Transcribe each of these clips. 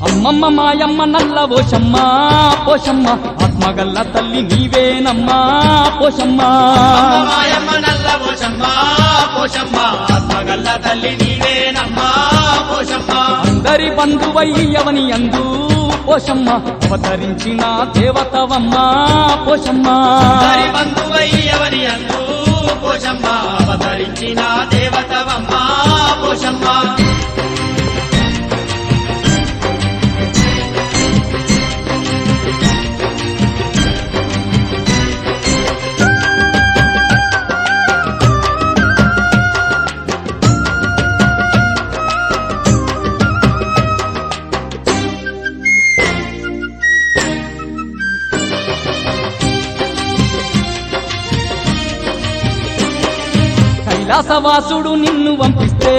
అమ్మమ్మ మాయమ్మ నల్ల పోషమ్మ పోషమ్మ ఆత్మగల్ల తల్లి నీవేనమ్మా పోషమ్మ మాయమ్మ నల్ల పోషమ్మ పోషమ్మ ఆత్మగల్ల తల్లి నీవేనమ్మా పోషమ్మ అందరి బంధువయ్యవని అందు పోషమ్మ అవతరించిన దేవతవమ్మ పోషమ్మ అందరి బంధువయ్యవని అందు పోషమ్మ అవతరించిన దేవతవమ్మ పోషమ్మ కైలాసవాసుడు నిన్ను పంపిస్తే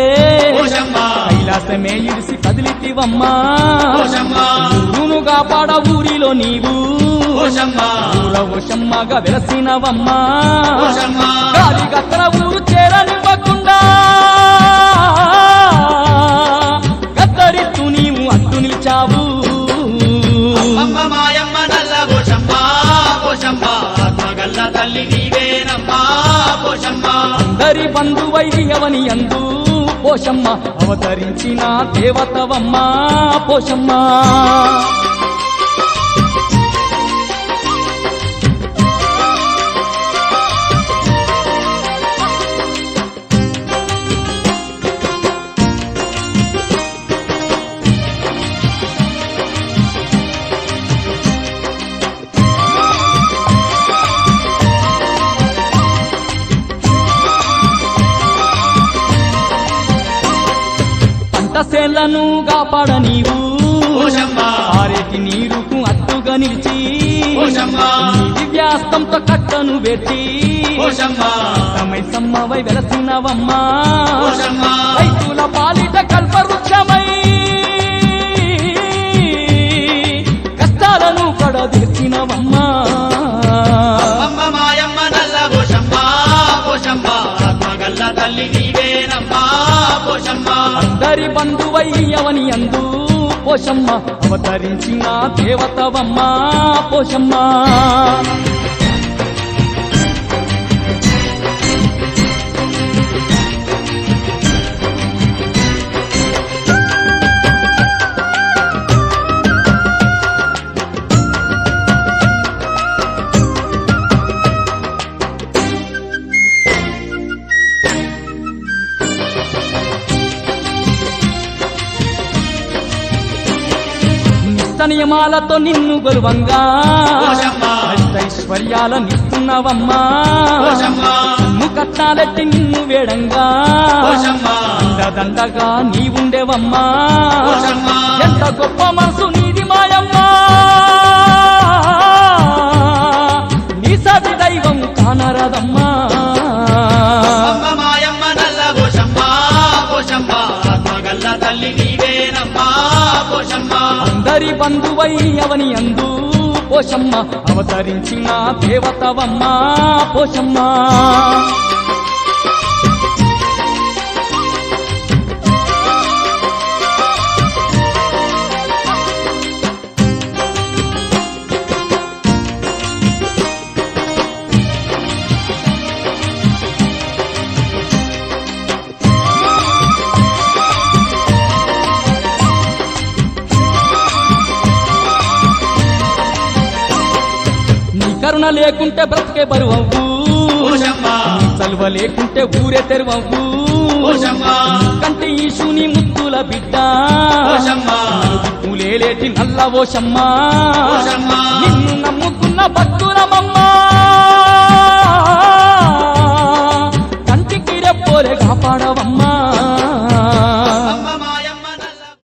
పోషమ్మ కైలాసమే ఇడిసి కదిలితివమ్మా పోషమ్మ ఊరును కాపాడ ఊరిలో నీవు పోషమ్మ ఊరవశమ్మగా వెలసినవమ్మా పోషమ్మ గాలి గత్తర ఊరు చేరనివ్వకుండా గద్దరిస్తూ నీవు అడ్డు నిలిచావు అమ్మ మాయమ్మ నల్ల పోషమ్మ పోషమ్మ ఆత్మగల్ల తల్లి నీవేనమ్మా పోషమ్మ అందరి బంధువైదియవని అందు పోషమ్మ అవతరించిన దేవతవమ్మ పోషమ్మ పంటసేళ్లను కాపాడ నీవు పోషమ్మ ఆరేటి నీరుకు అట్టుగా నిలిచి పోషమ్మ నీ దివ్యాస్తంతో కట్టను పెట్టి పోషమ్మ సమ్మవై వెలసినవమ్మా పోషమ్మ రైతుల పాలిట కల్పవృక్షమై కష్టాలను పడదీర్చినవమ్మా అమ్మ మాయమ్మ నల్ల పోషమ్మ పోషమ్మ ఆత్మగల్ల తల్లి నీవేనమ్మా పోషమ్మ అందరి బంధువయ్యవని అందు పోషమ్మ అవతరించిన దేవతవమ్మ పోషమ్మ నియమాలతో నిన్ను గొలువంగా పోషమ్మ ఐశ్వర్యాల నిస్తున్నవమ్మా పోషమ్మ కట్నాలెట్టి నిన్ను వేడంగా పోషమ్మ దండగా నీవుండేవమ్మా పోషమ్మ ఎంత గొప్ప మనసు నీది మాయమ్మా నీ సతి దైవం కానరదమ్మా అమ్మ మాయమ్మ నల్ల పోషమ్మ పోషమ్మ ఆత్మగల్ల తల్లి నీవేనమ్మా పోషమ్మ అందరి బంధువయ్యవని అందు పోషమ్మ అవతరించిన దేవతవమ్మ పోషమ్మ కరుణ లేకుంటే బ్రతికే బరువవ్వు పోషమ్మ చలువ లేకుంటే ఊరే తెరువవ్వు పోషమ్మ కంటి ఈశుని ముద్దుల బిడ్డ పోషమ్మ పూలేలేటి నల్ల ఓషమ్మ పోషమ్మ నిన్ను నమ్ముకున్న భక్తులమమ్మ కంటికి రెప్పోలే కాపాడవమ్మా